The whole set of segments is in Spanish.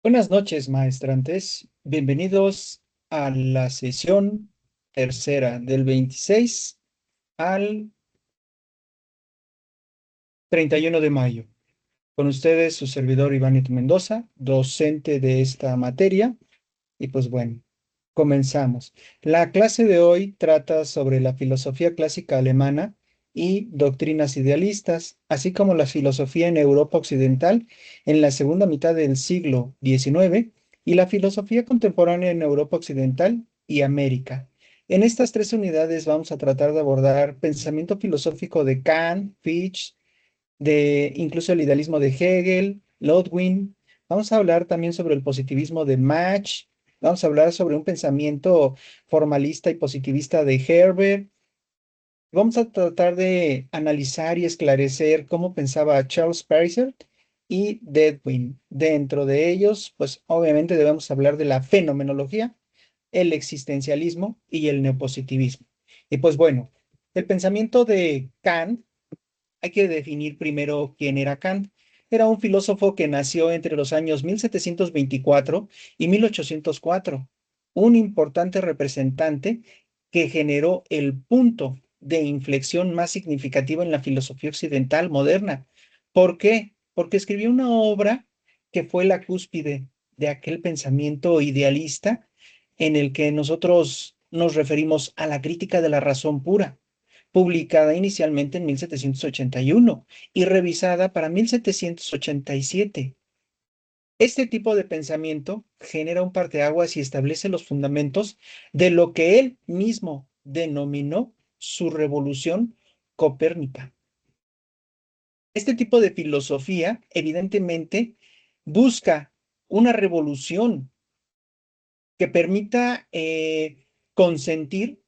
Buenas noches, maestrantes. Bienvenidos a la sesión tercera del 26 al 31 de mayo. Con ustedes, su servidor Ivánito Mendoza, docente de esta materia. Y pues bueno, comenzamos. La clase de hoy trata sobre la filosofía clásica alemana y doctrinas idealistas, así como la filosofía en Europa Occidental en la segunda mitad del siglo XIX y la filosofía contemporánea en Europa Occidental y América. En estas tres unidades vamos a tratar de abordar pensamiento filosófico de Kant, Fichte, de incluso el idealismo de Hegel, Ludwig. Vamos a hablar también sobre el positivismo de Mach. Vamos a hablar sobre un pensamiento formalista y positivista de Herbert. Vamos a tratar de analizar y esclarecer cómo pensaba Charles Peirce y Darwin. Dentro de ellos, pues obviamente debemos hablar de la fenomenología, el existencialismo y el neopositivismo. Y pues bueno, el pensamiento de Kant, hay que definir primero quién era Kant. Era un filósofo que nació entre los años 1724 y 1804, un importante representante que generó el punto de inflexión más significativo en la filosofía occidental moderna. ¿Por qué? Porque escribió una obra que fue la cúspide de aquel pensamiento idealista en el que nosotros nos referimos a la crítica de la razón pura, publicada inicialmente en 1781 y revisada para 1787. Este tipo de pensamiento genera un parteaguas y establece los fundamentos de lo que él mismo denominó su revolución copérnica. Este tipo de filosofía, evidentemente, busca una revolución que permita consentir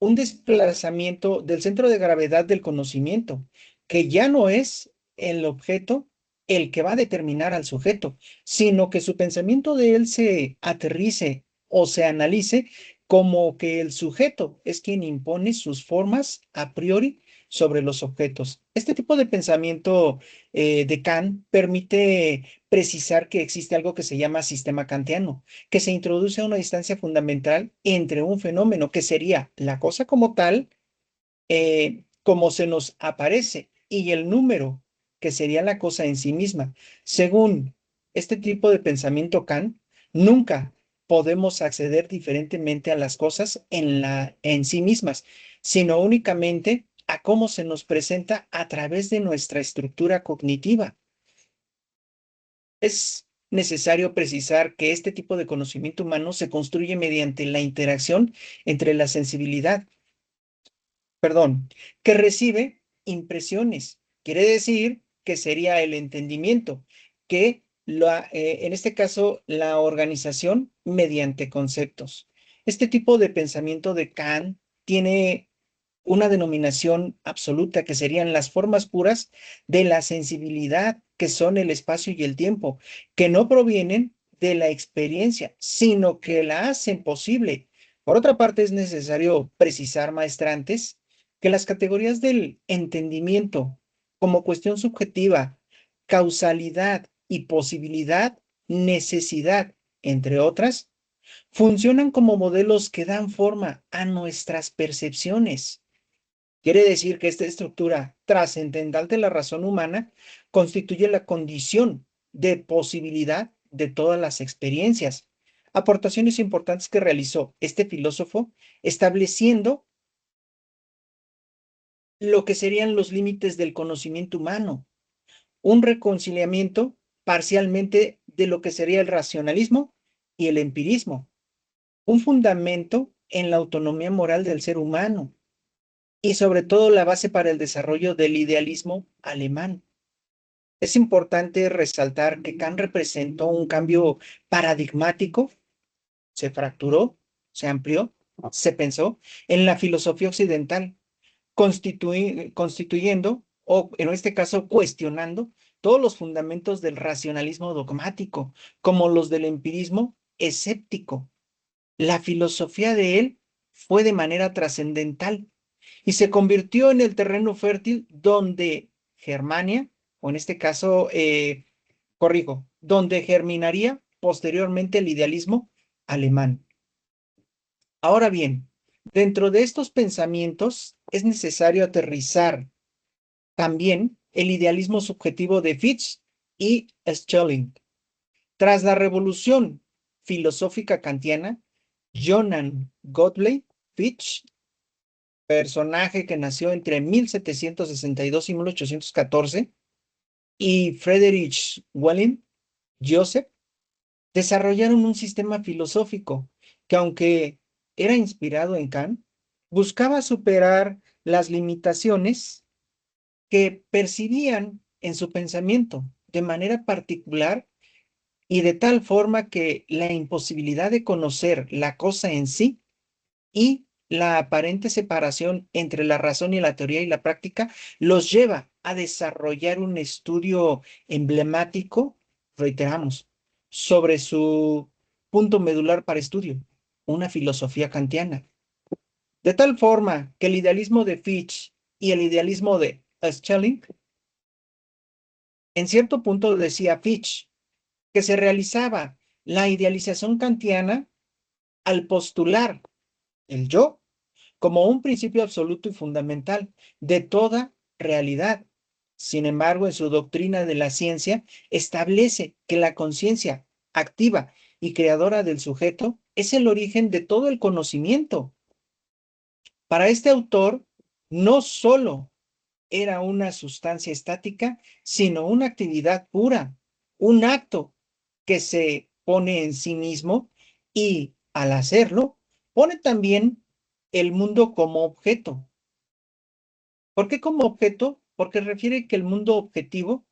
un desplazamiento del centro de gravedad del conocimiento, que ya no es el objeto el que va a determinar al sujeto, sino que su pensamiento de él se aterrice o se analice como que el sujeto es quien impone sus formas a priori sobre los objetos. Este tipo de pensamiento de Kant permite precisar que existe algo que se llama sistema kantiano, que se introduce a una distancia fundamental entre un fenómeno que sería la cosa como tal, como se nos aparece, y el número, que sería la cosa en sí misma. Según este tipo de pensamiento Kant, nunca podemos acceder diferentemente a las cosas en sí mismas, sino únicamente a cómo se nos presenta a través de nuestra estructura cognitiva. Es necesario precisar que este tipo de conocimiento humano se construye mediante la interacción entre la sensibilidad, perdón, que recibe impresiones. Quiere decir que sería el entendimiento, en este caso, la organización mediante conceptos. Este tipo de pensamiento de Kant tiene una denominación absoluta que serían las formas puras de la sensibilidad, que son el espacio y el tiempo, que no provienen de la experiencia, sino que la hacen posible. Por otra parte, es necesario precisar, maestrantes, que las categorías del entendimiento como cuestión subjetiva, causalidad y posibilidad, necesidad, entre otras, funcionan como modelos que dan forma a nuestras percepciones. Quiere decir que esta estructura trascendental de la razón humana constituye la condición de posibilidad de todas las experiencias. Aportaciones importantes que realizó este filósofo estableciendo lo que serían los límites del conocimiento humano, un reconciliamiento parcialmente de lo que sería el racionalismo y el empirismo, un fundamento en la autonomía moral del ser humano y sobre todo la base para el desarrollo del idealismo alemán. Es importante resaltar que Kant representó un cambio paradigmático, se fracturó, se amplió, se pensó en la filosofía occidental, constituyendo, o en este caso cuestionando, todos los fundamentos del racionalismo dogmático, como los del empirismo escéptico. La filosofía de él fue de manera trascendental y se convirtió en el terreno fértil donde Germania, o en este caso corrijo, donde germinaría posteriormente el idealismo alemán. Ahora bien, dentro de estos pensamientos es necesario aterrizar también el idealismo subjetivo de Fichte y Schelling. Tras la revolución filosófica kantiana, Johann Gottlieb Fichte, personaje que nació entre 1762 y 1814, y Friedrich Wilhelm Joseph, desarrollaron un sistema filosófico que, aunque era inspirado en Kant, buscaba superar las limitaciones que percibían en su pensamiento de manera particular y de tal forma que la imposibilidad de conocer la cosa en sí y la aparente separación entre la razón y la teoría y la práctica los lleva a desarrollar un estudio emblemático, reiteramos, sobre su punto medular para estudio, una filosofía kantiana. De tal forma que el idealismo de Fichte y el idealismo de Schelling, en cierto punto decía Fichte, que se realizaba la idealización kantiana al postular el yo como un principio absoluto y fundamental de toda realidad. Sin embargo, en su doctrina de la ciencia, establece que la conciencia activa y creadora del sujeto es el origen de todo el conocimiento. Para este autor, no solo era una sustancia estática, sino una actividad pura, un acto que se pone en sí mismo y al hacerlo, pone también el mundo como objeto. ¿Por qué como objeto? Porque refiere que el mundo objetivo,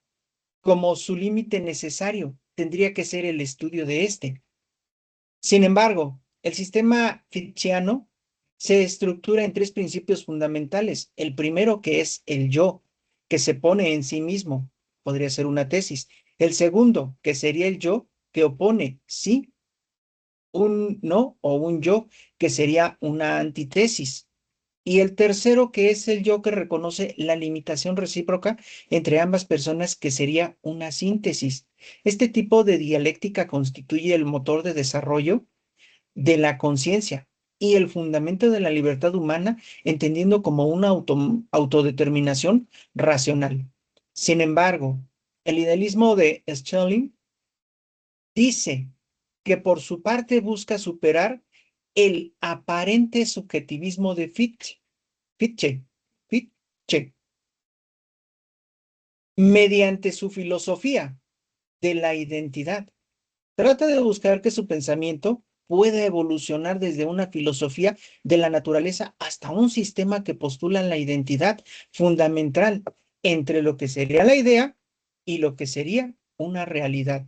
como su límite necesario, tendría que ser el estudio de este. Sin embargo, el sistema fictiano se estructura en tres principios fundamentales. El primero, que es el yo, que se pone en sí mismo, podría ser una tesis. El segundo, que sería el yo, que opone sí, un no o un yo, que sería una antítesis. Y el tercero, que es el yo que reconoce la limitación recíproca entre ambas personas, que sería una síntesis. Este tipo de dialéctica constituye el motor de desarrollo de la conciencia y el fundamento de la libertad humana, entendiendo como una autodeterminación racional. Sin embargo, el idealismo de Schelling dice que por su parte busca superar el aparente subjetivismo de Fichte, mediante su filosofía de la identidad. Trata de buscar que su pensamiento pueda evolucionar desde una filosofía de la naturaleza hasta un sistema que postula la identidad fundamental entre lo que sería la idea y lo que sería una realidad,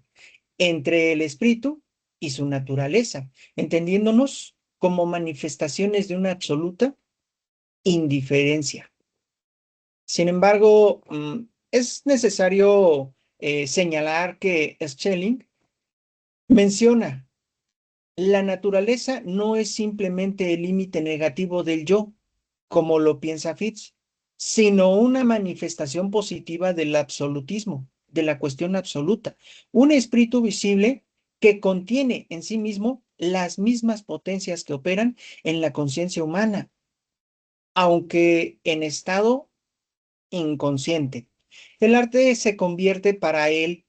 entre el espíritu y su naturaleza, entendiéndonos como manifestaciones de una absoluta indiferencia. Sin embargo, es necesario señalar que Schelling menciona: la naturaleza no es simplemente el límite negativo del yo, como lo piensa Fitz, sino una manifestación positiva del absolutismo, de la cuestión absoluta, un espíritu visible que contiene en sí mismo las mismas potencias que operan en la conciencia humana, aunque en estado inconsciente. El arte se convierte para él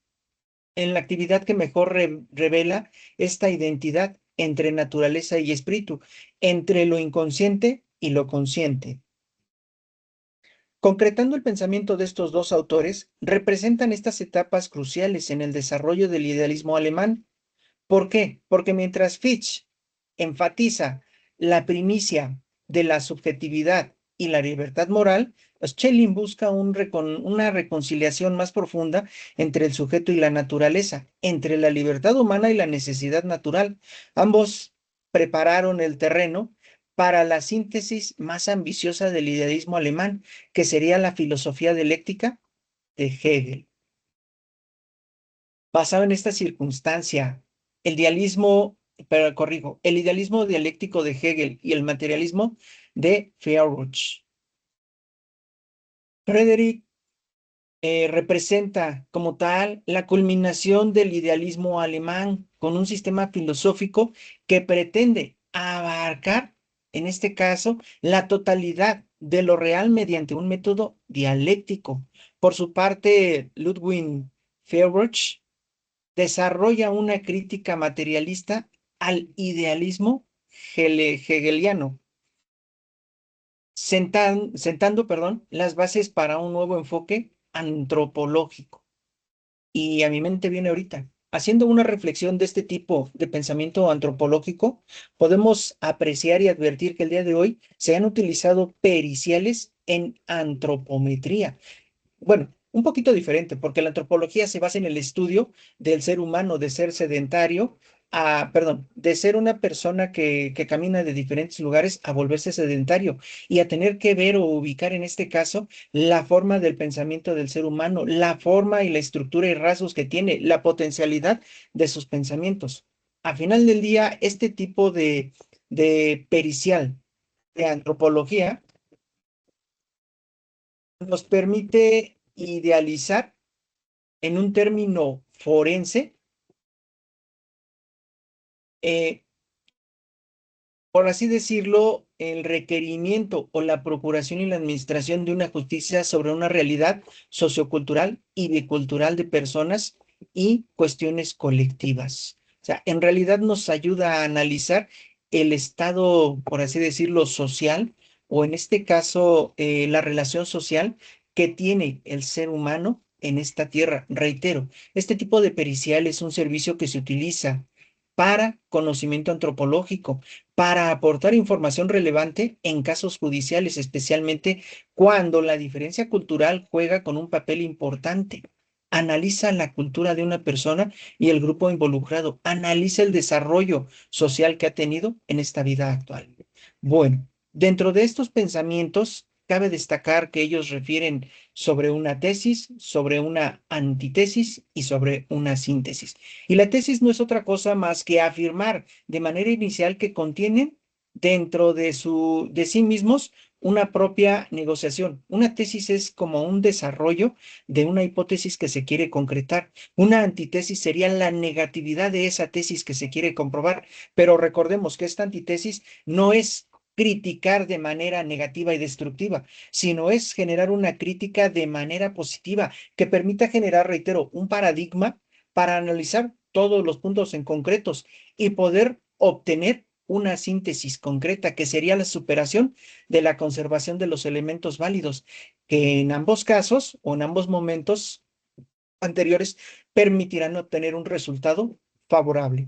en la actividad que mejor revela esta identidad entre naturaleza y espíritu, entre lo inconsciente y lo consciente. Concretando el pensamiento de estos dos autores, representan estas etapas cruciales en el desarrollo del idealismo alemán. ¿Por qué? Porque mientras Fichte enfatiza la primicia de la subjetividad y la libertad moral, Schelling busca una reconciliación más profunda entre el sujeto y la naturaleza, entre la libertad humana y la necesidad natural. Ambos prepararon el terreno para la síntesis más ambiciosa del idealismo alemán, que sería la filosofía dialéctica de Hegel. Basado en esta circunstancia, el idealismo, pero corrijo, el idealismo dialéctico de Hegel y el materialismo de Feuerbach. Friedrich representa como tal la culminación del idealismo alemán con un sistema filosófico que pretende abarcar, en este caso, la totalidad de lo real mediante un método dialéctico. Por su parte, Ludwig Feuerbach desarrolla una crítica materialista al idealismo hegeliano, sentando, perdón, las bases para un nuevo enfoque antropológico. Y a mi mente viene ahorita, haciendo una reflexión de este tipo de pensamiento antropológico, podemos apreciar y advertir que el día de hoy se han utilizado periciales en antropometría. Bueno, un poquito diferente, porque la antropología se basa en el estudio del ser humano, de ser sedentario, perdón, de ser una persona que camina de diferentes lugares a volverse sedentario y a tener que ver o ubicar en este caso la forma del pensamiento del ser humano, la forma y la estructura y rasgos que tiene, la potencialidad de sus pensamientos. A final del día, este tipo de pericial de antropología nos permite idealizar en un término forense, eh, por así decirlo, el requerimiento o la procuración y la administración de una justicia sobre una realidad sociocultural y bicultural de personas y cuestiones colectivas. O sea, en realidad nos ayuda a analizar el estado, por así decirlo, social, o en este caso, la relación social que tiene el ser humano en esta tierra. Reitero, este tipo de pericial es un servicio que se utiliza para conocimiento antropológico, para aportar información relevante en casos judiciales, especialmente cuando la diferencia cultural juega con un papel importante. Analiza la cultura de una persona y el grupo involucrado. Analiza el desarrollo social que ha tenido en esta vida actual. Bueno, dentro de estos pensamientos, cabe destacar que ellos refieren sobre una tesis, sobre una antitesis y sobre una síntesis. Y la tesis no es otra cosa más que afirmar de manera inicial que contienen dentro de sí mismos una propia negociación. Una tesis es como un desarrollo de una hipótesis que se quiere concretar. Una antitesis sería la negatividad de esa tesis que se quiere comprobar. Pero recordemos que esta antitesis no es criticar de manera negativa y destructiva, sino es generar una crítica de manera positiva que permita generar, reitero, un paradigma para analizar todos los puntos en concretos y poder obtener una síntesis concreta que sería la superación de la conservación de los elementos válidos, que en ambos casos o en ambos momentos anteriores permitirán obtener un resultado favorable.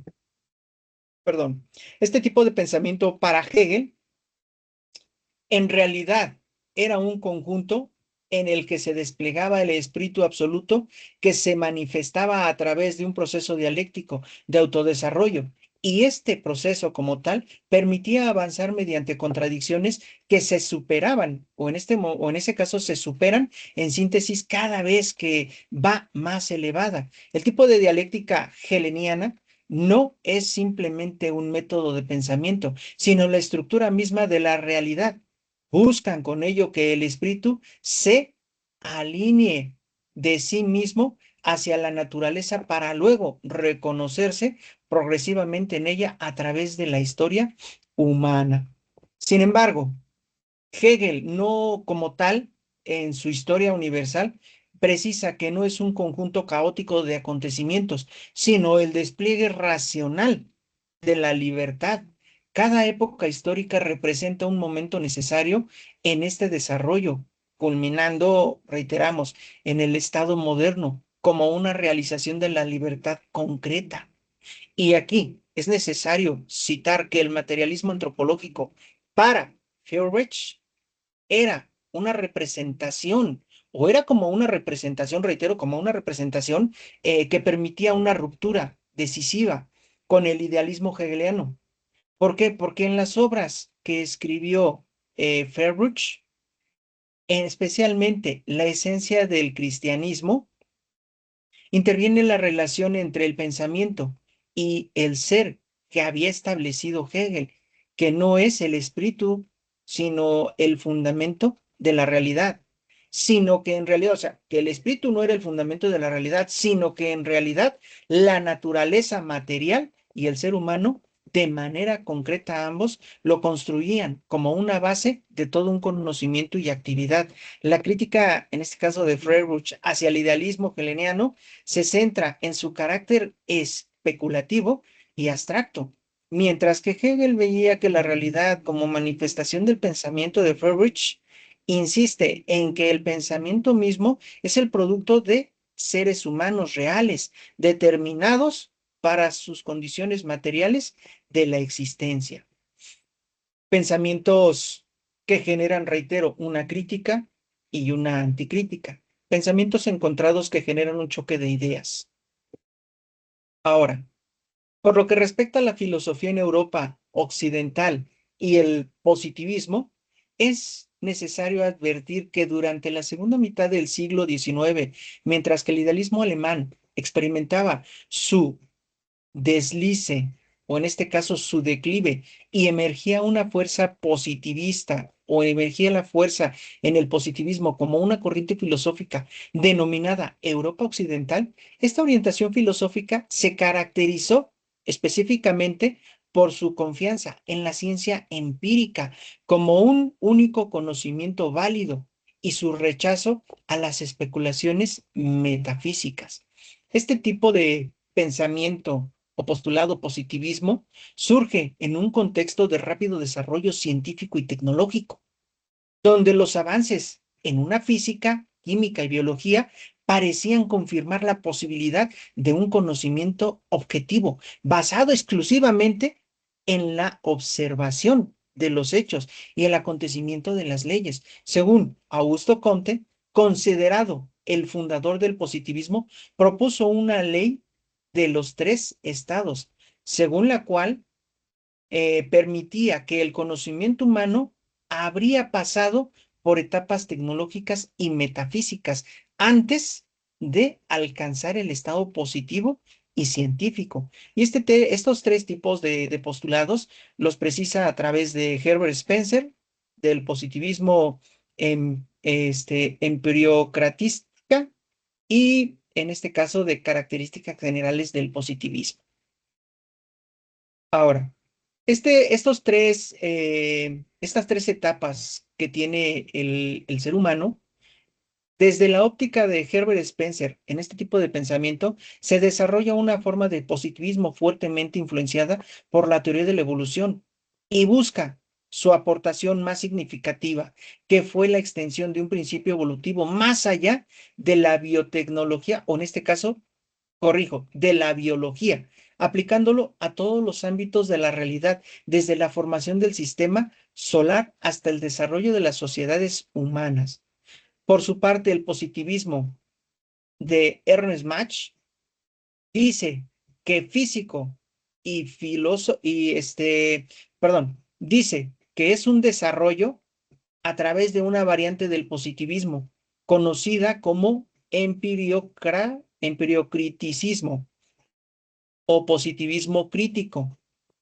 Perdón. Este tipo de pensamiento para Hegel en realidad era un conjunto en el que se desplegaba el espíritu absoluto que se manifestaba a través de un proceso dialéctico de autodesarrollo. Y este proceso como tal permitía avanzar mediante contradicciones que se superaban, o en ese caso se superan en síntesis cada vez que va más elevada. El tipo de dialéctica heleniana no es simplemente un método de pensamiento, sino la estructura misma de la realidad. Buscan con ello que el espíritu se alinee de sí mismo hacia la naturaleza para luego reconocerse progresivamente en ella a través de la historia humana. Sin embargo, Hegel no como tal, en su historia universal, precisa que no es un conjunto caótico de acontecimientos, sino el despliegue racional de la libertad. Cada época histórica representa un momento necesario en este desarrollo, culminando, reiteramos, en el estado moderno como una realización de la libertad concreta. Y aquí es necesario citar que el materialismo antropológico para Feuerbach era una representación, o era como una representación, reitero, como una representación que permitía una ruptura decisiva con el idealismo hegeliano. ¿Por qué? Porque en las obras que escribió Feuerbach, especialmente la esencia del cristianismo, interviene la relación entre el pensamiento y el ser que había establecido Hegel, que no es el espíritu, sino el fundamento de la realidad. sino que en realidad, o sea, que el espíritu no era el fundamento de la realidad, sino que en realidad la naturaleza material y el ser humano, de manera concreta ambos, lo construían como una base de todo un conocimiento y actividad. La crítica, en este caso de Freiburg, hacia el idealismo hegeliano, se centra en su carácter especulativo y abstracto. Mientras que Hegel veía que la realidad como manifestación del pensamiento de Friedrich insiste en que el pensamiento mismo es el producto de seres humanos reales, determinados para sus condiciones materiales de la existencia. Pensamientos que generan, reitero, una crítica y una anticrítica. Pensamientos encontrados que generan un choque de ideas. Ahora, por lo que respecta a la filosofía en Europa occidental y el positivismo, es necesario advertir que durante la segunda mitad del siglo XIX, mientras que el idealismo alemán experimentaba su deslice, o en este caso su declive, y emergía una fuerza positivista, o emergía la fuerza en el positivismo como una corriente filosófica denominada Europa Occidental, esta orientación filosófica se caracterizó específicamente por su confianza en la ciencia empírica como un único conocimiento válido y su rechazo a las especulaciones metafísicas. Este tipo de pensamiento o postulado positivismo surge en un contexto de rápido desarrollo científico y tecnológico, donde los avances en una física, química y biología parecían confirmar la posibilidad de un conocimiento objetivo, basado exclusivamente en la observación de los hechos y el acontecimiento de las leyes. Según Augusto Comte, considerado el fundador del positivismo, propuso una ley de los tres estados, según la cual permitía que el conocimiento humano habría pasado por etapas tecnológicas y metafísicas antes de alcanzar el estado positivo y científico. Y estos tres tipos de postulados los precisa a través de Herbert Spencer, del positivismo empiriocratística y en este caso de características generales del positivismo. Ahora, estas tres etapas que tiene el ser humano, desde la óptica de Herbert Spencer, en este tipo de pensamiento, se desarrolla una forma de positivismo fuertemente influenciada por la teoría de la evolución y busca su aportación más significativa, que fue la extensión de un principio evolutivo más allá de la biotecnología, o en este caso, corrijo, de la biología, aplicándolo a todos los ámbitos de la realidad, desde la formación del sistema solar hasta el desarrollo de las sociedades humanas. Por su parte, el positivismo de Ernest Mach dice que físico y filósofo dice que es un desarrollo a través de una variante del positivismo conocida como empiriocriticismo o positivismo crítico.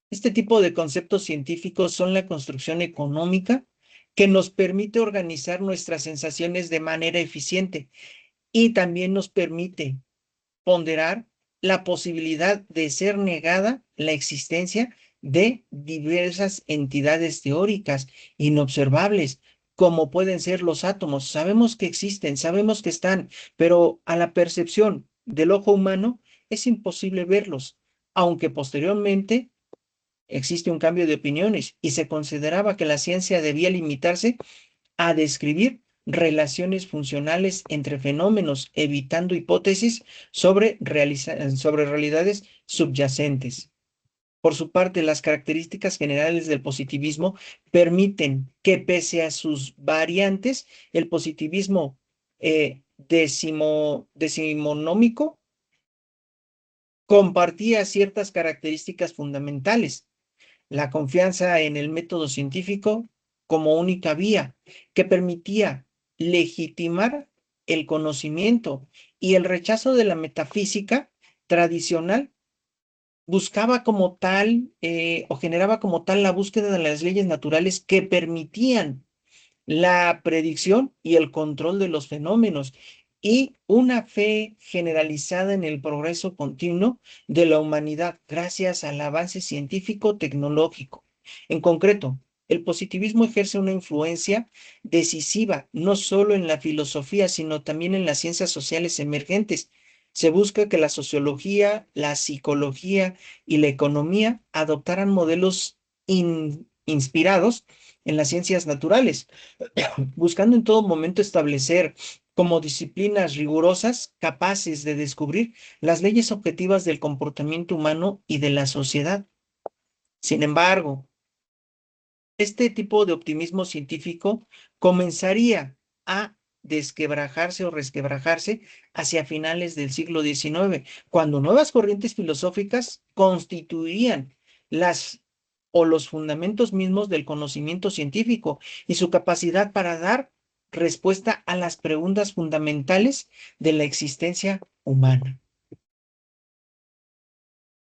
Este tipo de conceptos científicos son la construcción económica que nos permite organizar nuestras sensaciones de manera eficiente y también nos permite ponderar la posibilidad de ser negada la existencia de diversas entidades teóricas inobservables, como pueden ser los átomos. Sabemos que existen, sabemos que están, pero a la percepción del ojo humano es imposible verlos, aunque posteriormente existe un cambio de opiniones y se consideraba que la ciencia debía limitarse a describir relaciones funcionales entre fenómenos, evitando hipótesis sobre realidades subyacentes. Por su parte, las características generales del positivismo permiten que, pese a sus variantes, el positivismo decimonómico compartía ciertas características fundamentales: la confianza en el método científico como única vía que permitía legitimar el conocimiento, y el rechazo de la metafísica tradicional buscaba como tal o generaba como tal la búsqueda de las leyes naturales que permitían la predicción y el control de los fenómenos, y una fe generalizada en el progreso continuo de la humanidad gracias al avance científico-tecnológico. En concreto, el positivismo ejerce una influencia decisiva no solo en la filosofía, sino también en las ciencias sociales emergentes. Se busca que la sociología, la psicología y la economía adoptaran modelos inspirados en las ciencias naturales, buscando en todo momento establecer como disciplinas rigurosas capaces de descubrir las leyes objetivas del comportamiento humano y de la sociedad. Sin embargo, este tipo de optimismo científico comenzaría a desquebrajarse o resquebrajarse hacia finales del siglo XIX, cuando nuevas corrientes filosóficas constituirían las o los fundamentos mismos del conocimiento científico y su capacidad para dar respuesta a las preguntas fundamentales de la existencia humana.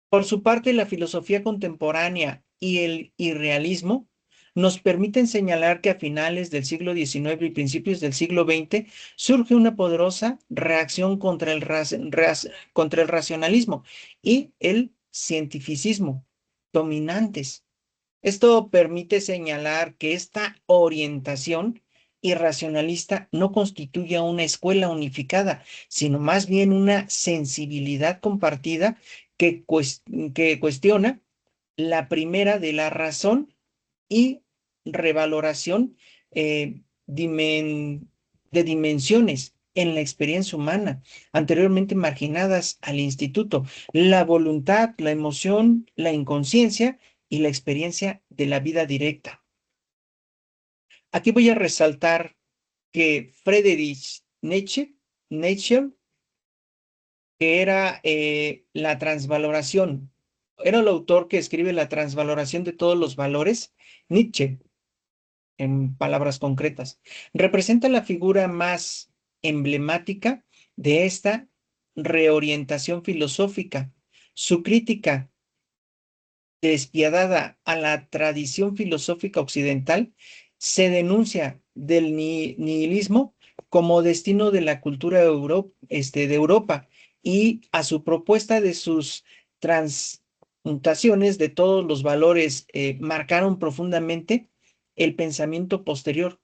Por su parte, la filosofía contemporánea y el irrealismo nos permiten señalar que a finales del siglo XIX y principios del siglo XX surge una poderosa reacción contra el racionalismo y el cientificismo dominantes. Esto permite señalar que esta orientación irracionalista no constituye una escuela unificada, sino más bien una sensibilidad compartida que cuestiona la primera de la razón y revaloración eh, dimen- de dimensiones en la experiencia humana, anteriormente marginadas al instituto, la voluntad, la emoción, la inconsciencia y la experiencia de la vida directa. Aquí voy a resaltar que Nietzsche, que era la transvaloración, era el autor que escribe la transvaloración de todos los valores, Nietzsche, en palabras concretas, representa la figura más emblemática de esta reorientación filosófica. Su crítica despiadada a la tradición filosófica occidental se denuncia del nihilismo como destino de la cultura de Europa, y a su propuesta de sus transmutaciones de todos los valores marcaron profundamente el pensamiento posterior.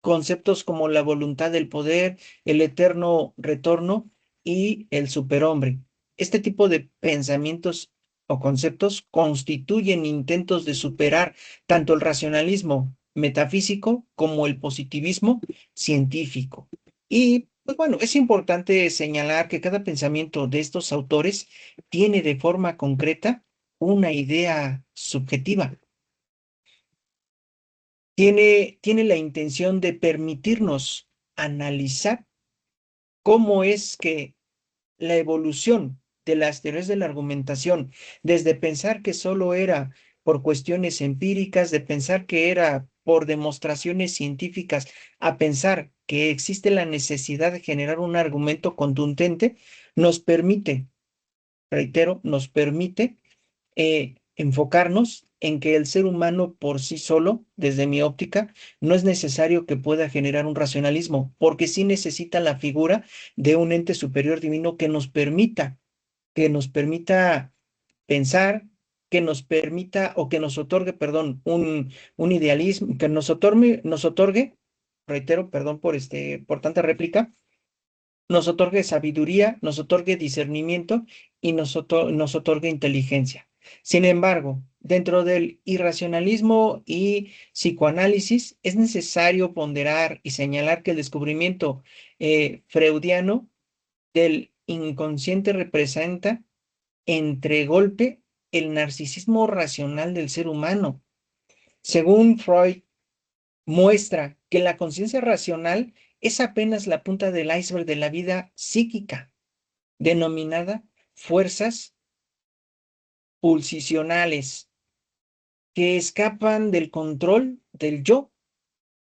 Conceptos como la voluntad del poder, el eterno retorno y el superhombre. Este tipo de pensamientos o conceptos constituyen intentos de superar tanto el racionalismo metafísico como el positivismo científico. Y pues bueno, es importante señalar que cada pensamiento de estos autores tiene de forma concreta una idea subjetiva. Tiene la intención de permitirnos analizar cómo es que la evolución de las teorías de la argumentación, desde pensar que solo era por cuestiones empíricas, de pensar que era por demostraciones científicas, a pensar que existe la necesidad de generar un argumento contundente, nos permite, reitero, nos permite enfocarnos en que el ser humano por sí solo, desde mi óptica, no es necesario que pueda generar un racionalismo, porque sí necesita la figura de un ente superior divino que nos permita pensar, que nos permita o que nos otorgue, perdón, un idealismo, que nos otorgue, reitero, perdón por tanta réplica, nos otorgue sabiduría, nos otorgue discernimiento y nos otorgue inteligencia. Sin embargo, dentro del irracionalismo y psicoanálisis es necesario ponderar y señalar que el descubrimiento freudiano del inconsciente representa entre golpe el narcisismo racional del ser humano. Según Freud, muestra que la conciencia racional es apenas la punta del iceberg de la vida psíquica, denominada fuerzas pulsicionales, que escapan del control del yo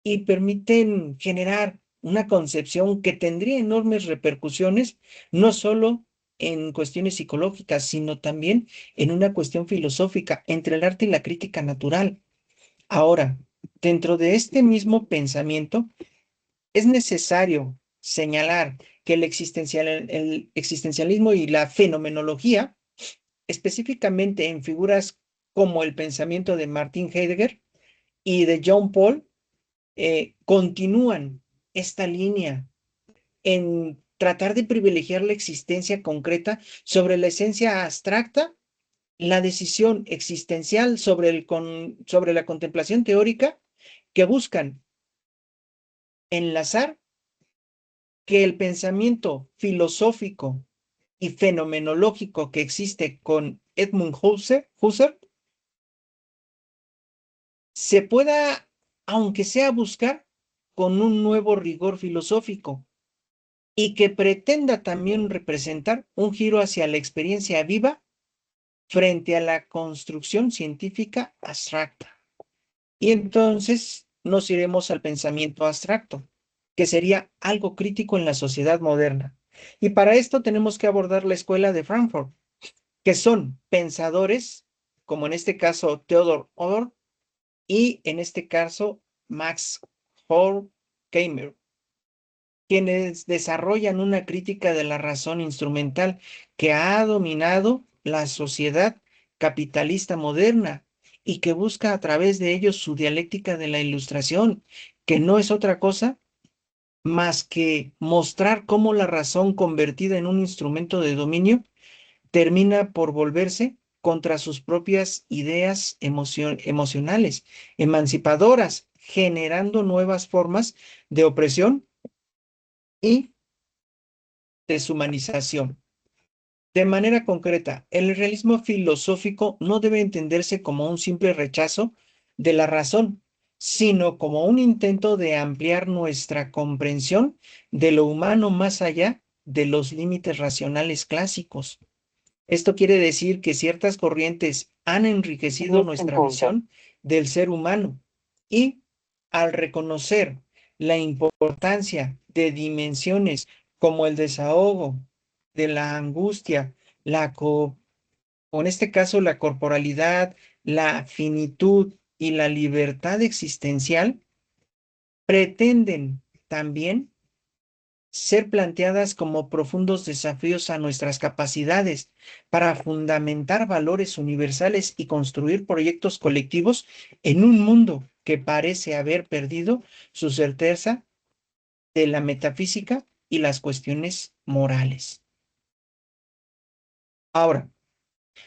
y permiten generar una concepción que tendría enormes repercusiones, no solo en cuestiones psicológicas, sino también en una cuestión filosófica entre el arte y la crítica natural. Ahora, dentro de este mismo pensamiento, es necesario señalar que el existencialismo y la fenomenología, específicamente en figuras como el pensamiento de Martin Heidegger y de John Paul, continúan esta línea en tratar de privilegiar la existencia concreta sobre la esencia abstracta, la decisión existencial sobre la contemplación teórica, que buscan enlazar que el pensamiento filosófico y fenomenológico que existe con Edmund Husserl se pueda, aunque sea buscar, con un nuevo rigor filosófico y que pretenda también representar un giro hacia la experiencia viva frente a la construcción científica abstracta. Y entonces nos iremos al pensamiento abstracto, que sería algo crítico en la sociedad moderna. Y para esto tenemos que abordar la escuela de Frankfurt, que son pensadores, como en este caso Theodor Adorno y en este caso Max Horkheimer, quienes desarrollan una crítica de la razón instrumental que ha dominado la sociedad capitalista moderna y que busca a través de ellos su dialéctica de la ilustración, que no es otra cosa más que mostrar cómo la razón convertida en un instrumento de dominio termina por volverse contra sus propias ideas emocionales, emancipadoras, generando nuevas formas de opresión y deshumanización. De manera concreta, el realismo filosófico no debe entenderse como un simple rechazo de la razón, sino como un intento de ampliar nuestra comprensión de lo humano más allá de los límites racionales clásicos. Esto quiere decir que ciertas corrientes han enriquecido nuestra visión del ser humano y al reconocer la importancia de dimensiones como el desahogo, de la angustia, o en este caso la corporalidad, la finitud y la libertad existencial, pretenden también ser planteadas como profundos desafíos a nuestras capacidades para fundamentar valores universales y construir proyectos colectivos en un mundo que parece haber perdido su certeza de la metafísica y las cuestiones morales. Ahora,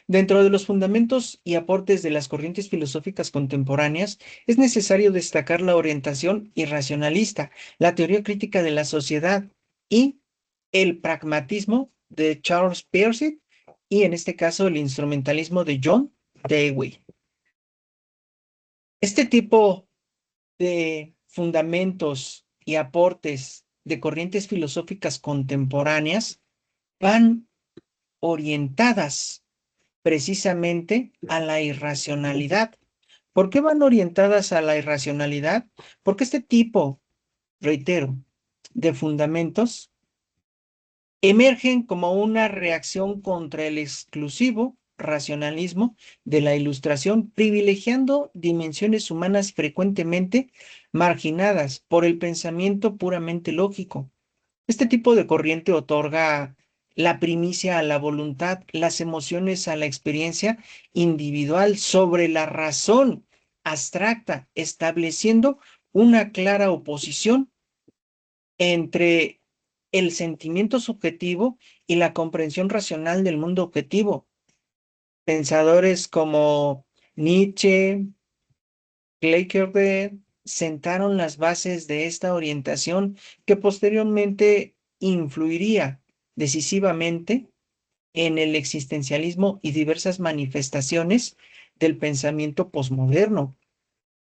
dentro de los fundamentos y aportes de las corrientes filosóficas contemporáneas, es necesario destacar la orientación irracionalista, la teoría crítica de la sociedad y el pragmatismo de Charles Peirce y en este caso el instrumentalismo de John Dewey. Este tipo de fundamentos y aportes de corrientes filosóficas contemporáneas van orientadas precisamente a la irracionalidad. ¿Por qué van orientadas a la irracionalidad? Porque este tipo, reitero, de fundamentos emergen como una reacción contra el exclusivo racionalismo de la ilustración, privilegiando dimensiones humanas frecuentemente marginadas por el pensamiento puramente lógico. Este tipo de corriente otorga la primicia a la voluntad, las emociones a la experiencia individual sobre la razón abstracta, estableciendo una clara oposición entre el sentimiento subjetivo y la comprensión racional del mundo objetivo. Pensadores como Nietzsche, Kierkegaard sentaron las bases de esta orientación que posteriormente influiría decisivamente en el existencialismo y diversas manifestaciones del pensamiento posmoderno.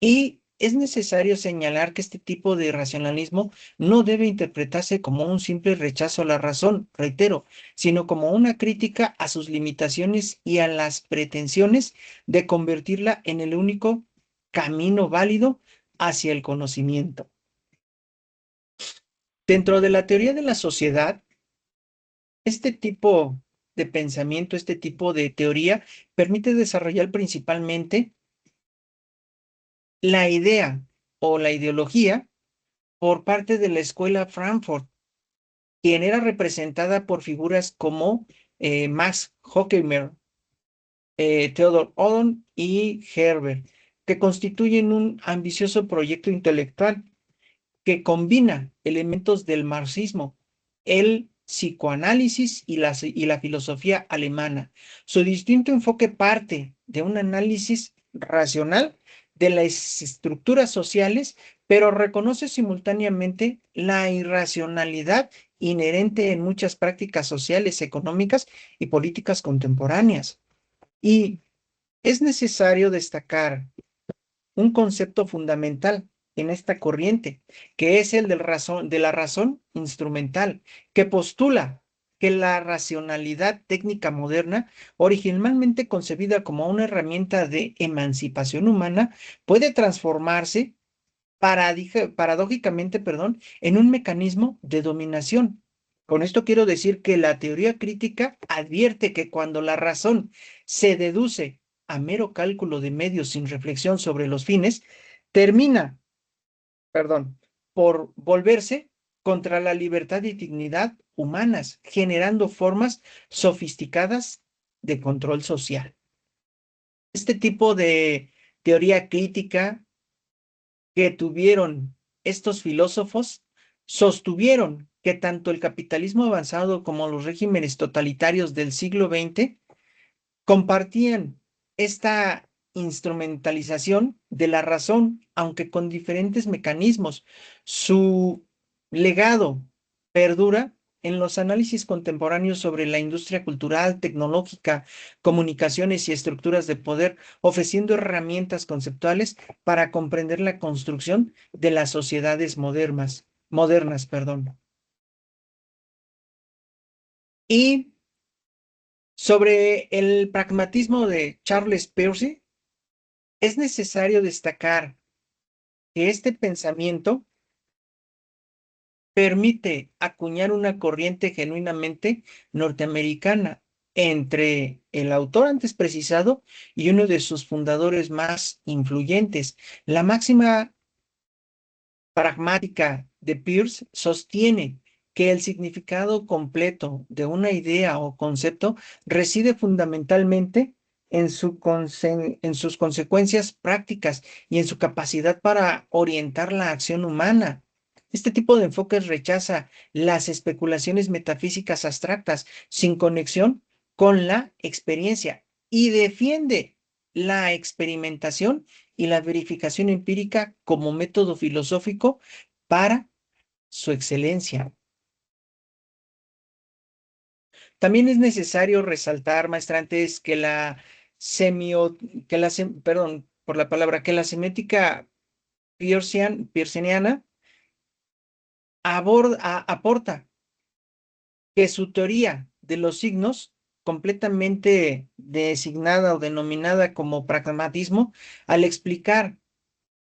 Y es necesario señalar que este tipo de racionalismo no debe interpretarse como un simple rechazo a la razón, reitero, sino como una crítica a sus limitaciones y a las pretensiones de convertirla en el único camino válido hacia el conocimiento. Dentro de la teoría de la sociedad, este tipo de pensamiento, este tipo de teoría, permite desarrollar principalmente la idea o la ideología por parte de la escuela Frankfurt, quien era representada por figuras como Max Horkheimer, Theodor Adorno y Herbert, que constituyen un ambicioso proyecto intelectual que combina elementos del marxismo, el psicoanálisis y la filosofía alemana. Su distinto enfoque parte de un análisis racional de las estructuras sociales, pero reconoce simultáneamente la irracionalidad inherente en muchas prácticas sociales, económicas y políticas contemporáneas. Y es necesario destacar un concepto fundamental en esta corriente, que es el de la razón instrumental, que postula que la racionalidad técnica moderna, originalmente concebida como una herramienta de emancipación humana, puede transformarse paradójicamente, perdón, en un mecanismo de dominación. Con esto quiero decir que la teoría crítica advierte que cuando la razón se deduce a mero cálculo de medios sin reflexión sobre los fines, termina, perdón, por volverse contra la libertad y dignidad humanas, generando formas sofisticadas de control social. Este tipo de teoría crítica que tuvieron estos filósofos sostuvieron que tanto el capitalismo avanzado como los regímenes totalitarios del siglo XX compartían esta instrumentalización de la razón, aunque con diferentes mecanismos. Su legado perdura en los análisis contemporáneos sobre la industria cultural, tecnológica, comunicaciones y estructuras de poder, ofreciendo herramientas conceptuales para comprender la construcción de las sociedades modernas, perdón. Y sobre el pragmatismo de Charles Peirce, es necesario destacar que este pensamiento permite acuñar una corriente genuinamente norteamericana entre el autor antes precisado y uno de sus fundadores más influyentes. La máxima pragmática de Peirce sostiene que el significado completo de una idea o concepto reside fundamentalmente en sus consecuencias prácticas y en su capacidad para orientar la acción humana. Este tipo de enfoques rechaza las especulaciones metafísicas abstractas sin conexión con la experiencia y defiende la experimentación y la verificación empírica como método filosófico para su excelencia. También es necesario resaltar, maestrantes, que la semio, que la, perdón por la palabra, que la semiótica peirceana aporta que su teoría de los signos, completamente designada o denominada como pragmatismo, al explicar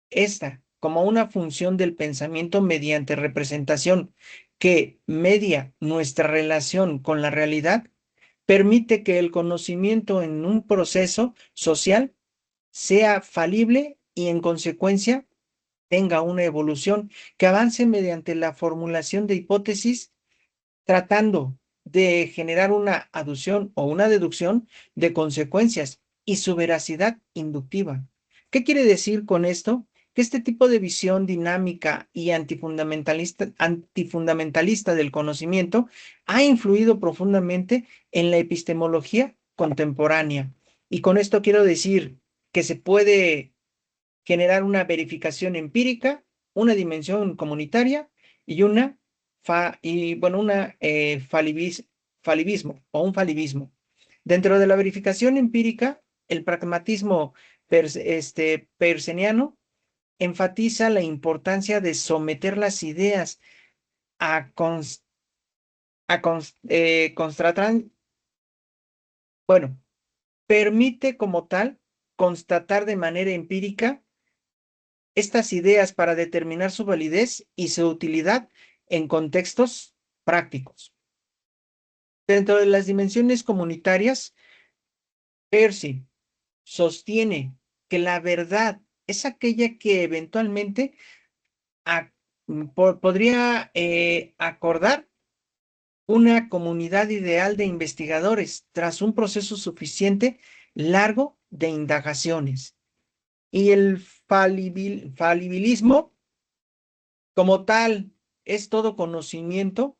esta como una función del pensamiento mediante representación que media nuestra relación con la realidad, permite que el conocimiento en un proceso social sea falible y en consecuencia tenga una evolución que avance mediante la formulación de hipótesis tratando de generar una aducción o una deducción de consecuencias y su veracidad inductiva. ¿Qué quiere decir con esto? Que este tipo de visión dinámica y antifundamentalista del conocimiento ha influido profundamente en la epistemología contemporánea. Y con esto quiero decir que se puede generar una verificación empírica, una dimensión comunitaria y falibismo o un falibismo. Dentro de la verificación empírica, el pragmatismo perseniano enfatiza la importancia de someter las ideas a, cons, a cons- constatan- bueno, permite como tal constatar de manera empírica estas ideas para determinar su validez y su utilidad en contextos prácticos. Dentro de las dimensiones comunitarias, Percy sostiene que la verdad es aquella que eventualmente ac- podría acordar una comunidad ideal de investigadores tras un proceso suficiente largo de indagaciones. Y el falibilismo como tal es todo conocimiento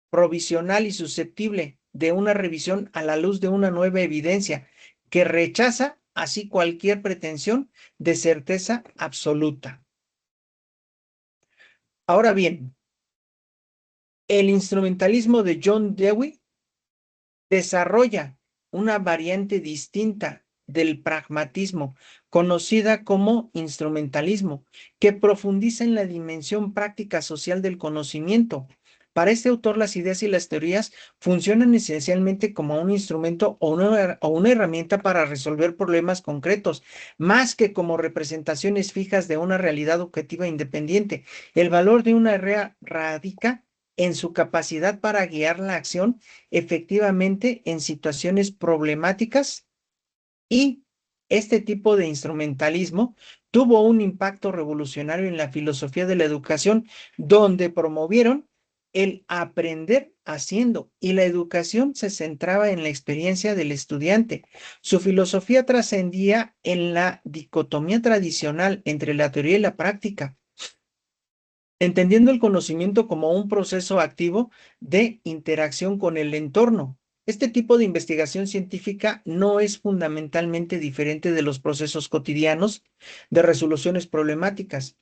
provisional y susceptible de una revisión a la luz de una nueva evidencia que rechaza así cualquier pretensión de certeza absoluta. Ahora bien, el instrumentalismo de John Dewey desarrolla una variante distinta del pragmatismo, conocida como instrumentalismo, que profundiza en la dimensión práctica social del conocimiento. Para este autor, las ideas y las teorías funcionan esencialmente como un instrumento o una herramienta para resolver problemas concretos, más que como representaciones fijas de una realidad objetiva independiente. El valor de una idea radica en su capacidad para guiar la acción efectivamente en situaciones problemáticas, y este tipo de instrumentalismo tuvo un impacto revolucionario en la filosofía de la educación, donde promovieron el aprender haciendo, y la educación se centraba en la experiencia del estudiante. Su filosofía trascendía en la dicotomía tradicional entre la teoría y la práctica, entendiendo el conocimiento como un proceso activo de interacción con el entorno. Este tipo de investigación científica no es fundamentalmente diferente de los procesos cotidianos de resoluciones problemáticas,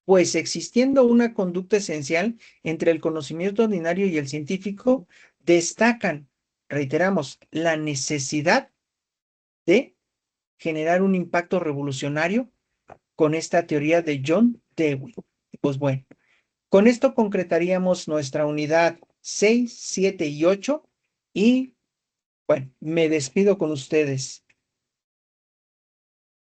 pues existiendo una conducta esencial entre el conocimiento ordinario y el científico, destacan, reiteramos, la necesidad de generar un impacto revolucionario con esta teoría de John Dewey. Pues bueno. Con esto concretaríamos nuestra unidad 6, 7 y 8 y bueno, me despido con ustedes.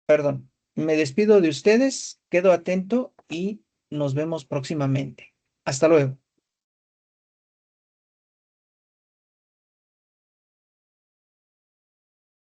Perdón, me despido de ustedes, quedo atento y nos vemos próximamente. Hasta luego.